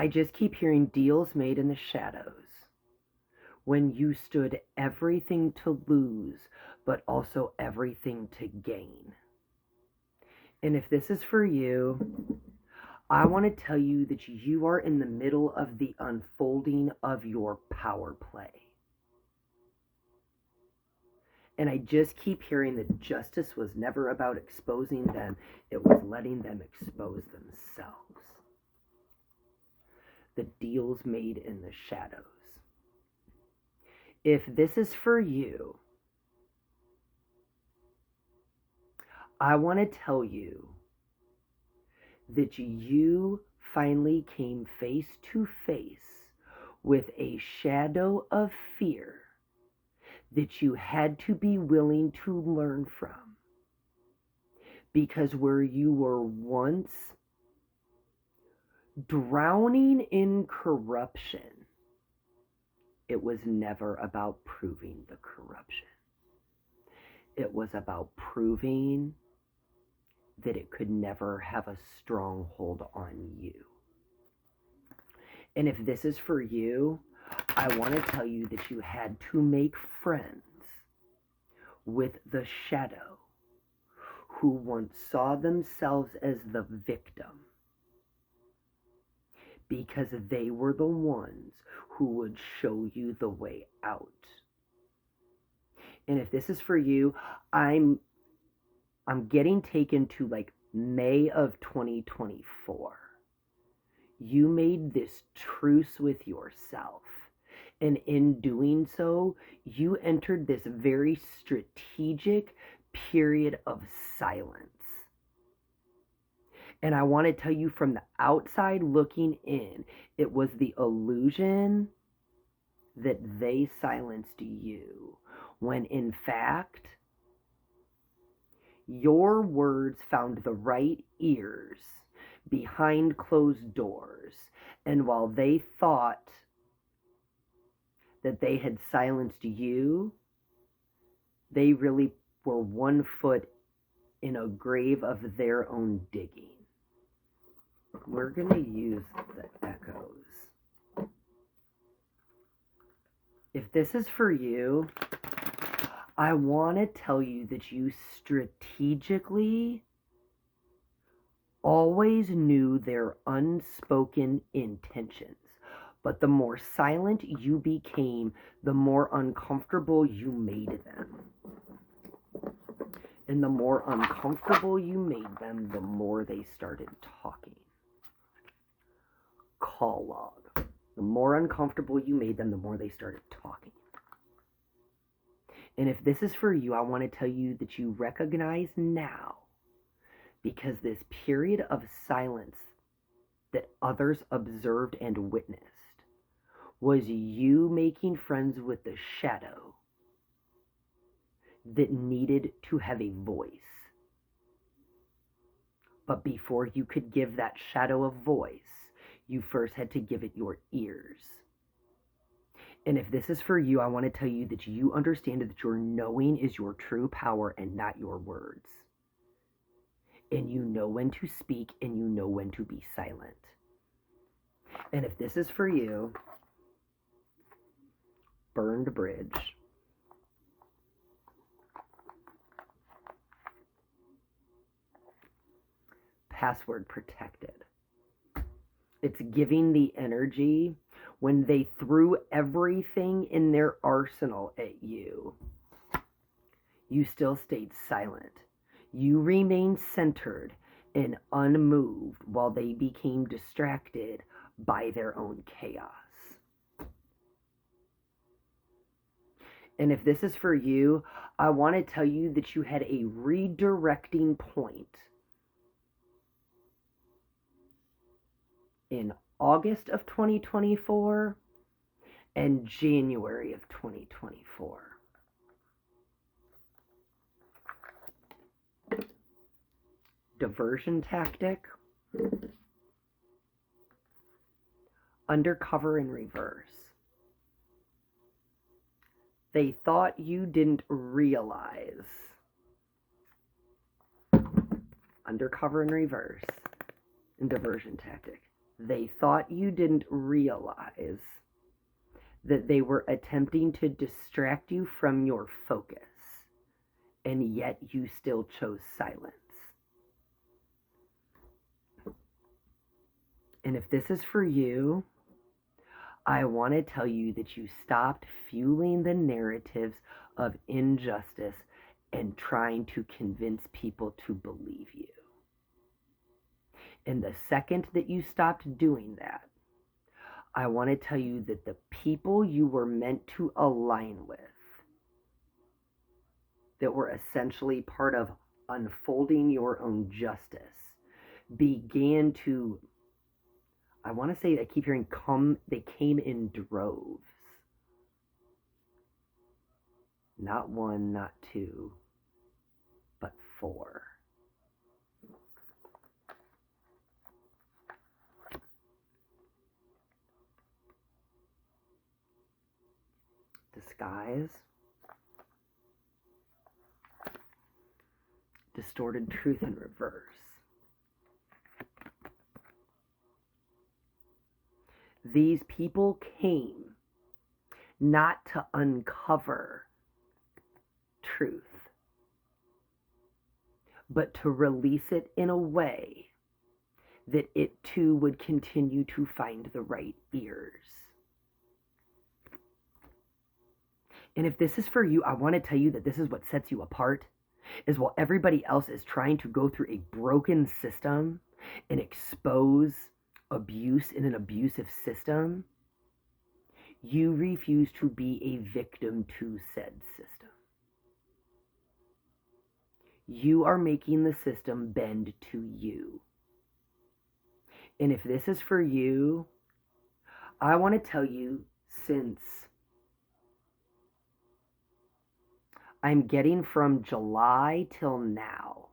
I just keep hearing deals made in the shadows when you stood everything to lose, but also everything to gain. And if this is for you, I want to tell you that you are in the middle of the unfolding of your power play. And I just keep hearing that justice was never about exposing them, it was letting them expose themselves. The deals made in the shadows. If this is for you, I want to tell you that you finally came face to face with a shadow of fear that you had to be willing to learn from. Because where you were once drowning in corruption, it was never about proving the corruption. It was about proving that it could never have a stronghold on you. And if this is for you, I want to tell you that you had to make friends with the shadow who once saw themselves as the victim, because they were the ones who would show you the way out. And if this is for you, I'm getting taken to like May of 2024. You made this truce with yourself. And in doing so, you entered this very strategic period of silence. And I want to tell you, from the outside looking in, it was the illusion that they silenced you, when in fact, your words found the right ears behind closed doors. And while they thought that they had silenced you, they really were 1 foot in a grave of their own digging. We're going to use the echoes. If this is for you, I want to tell you that you strategically always knew their unspoken intentions. But the more silent you became, the more uncomfortable you made them. And the more uncomfortable you made them, the more they started talking. Call log. The more uncomfortable you made them, the more they started talking. And if this is for you, I want to tell you that you recognize now, because this period of silence that others observed and witnessed was you making friends with the shadow that needed to have a voice. But before you could give that shadow a voice, you first had to give it your ears. And if this is for you, I want to tell you that you understand that your knowing is your true power and not your words. And you know when to speak, and you know when to be silent. And if this is for you, burned bridge. Password protected. It's giving the energy when they threw everything in their arsenal at you. You still stayed silent. You remained centered and unmoved while they became distracted by their own chaos. And if this is for you, I want to tell you that you had a redirecting point in August of 2024 and January of 2024. Diversion tactic. Undercover in reverse. They thought you didn't realize. Undercover in reverse. And diversion tactic. They thought you didn't realize that they were attempting to distract you from your focus, and yet you still chose silence. And if this is for you, I want to tell you that you stopped fueling the narratives of injustice and trying to convince people to believe you. And the second that you stopped doing that, I want to tell you that the people you were meant to align with, that were essentially part of unfolding your own justice, began to, I want to say, I keep hearing they came in droves. Not one, not two, but four. Disguise, distorted truth in reverse. These people came not to uncover truth, but to release it in a way that it too would continue to find the right ears. And if this is for you, I want to tell you that this is what sets you apart, is while everybody else is trying to go through a broken system and expose abuse in an abusive system, you refuse to be a victim to said system. You are making the system bend to you. And if this is for you, I want to tell you, since I'm getting from July till now,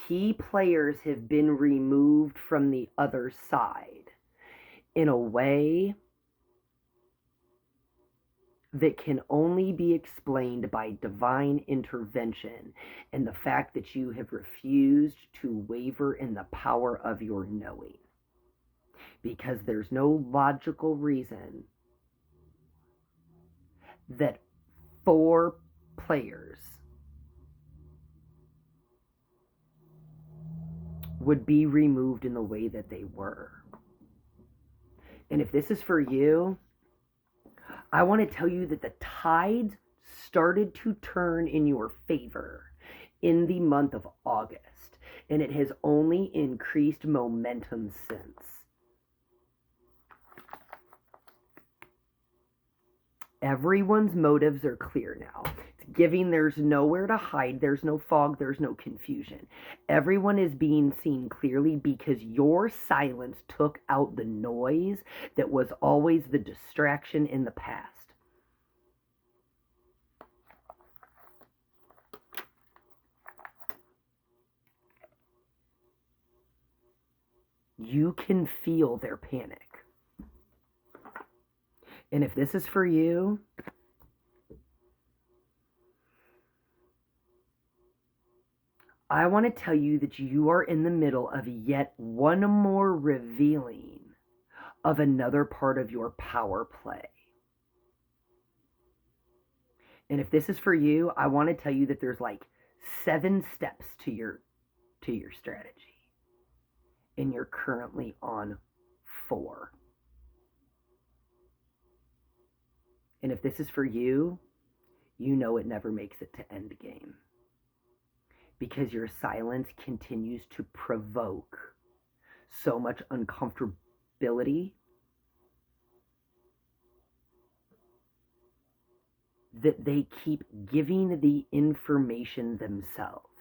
key players have been removed from the other side in a way that can only be explained by divine intervention and the fact that you have refused to waver in the power of your knowing. Because there's no logical reason that 4 players would be removed in the way that they were. And if this is for you, I want to tell you that the tides started to turn in your favor in the month of August, and it has only increased momentum since. Everyone's motives are clear now. It's giving there's nowhere to hide, there's no fog, there's no confusion. Everyone is being seen clearly because your silence took out the noise that was always the distraction in the past. You can feel their panic. And if this is for you, I want to tell you that you are in the middle of yet one more revealing of another part of your power play. And if this is for you, I want to tell you that there's like 7 steps to your strategy. And you're currently on 4. And if this is for you, you know it never makes it to end game. Because your silence continues to provoke so much uncomfortability that they keep giving the information themselves.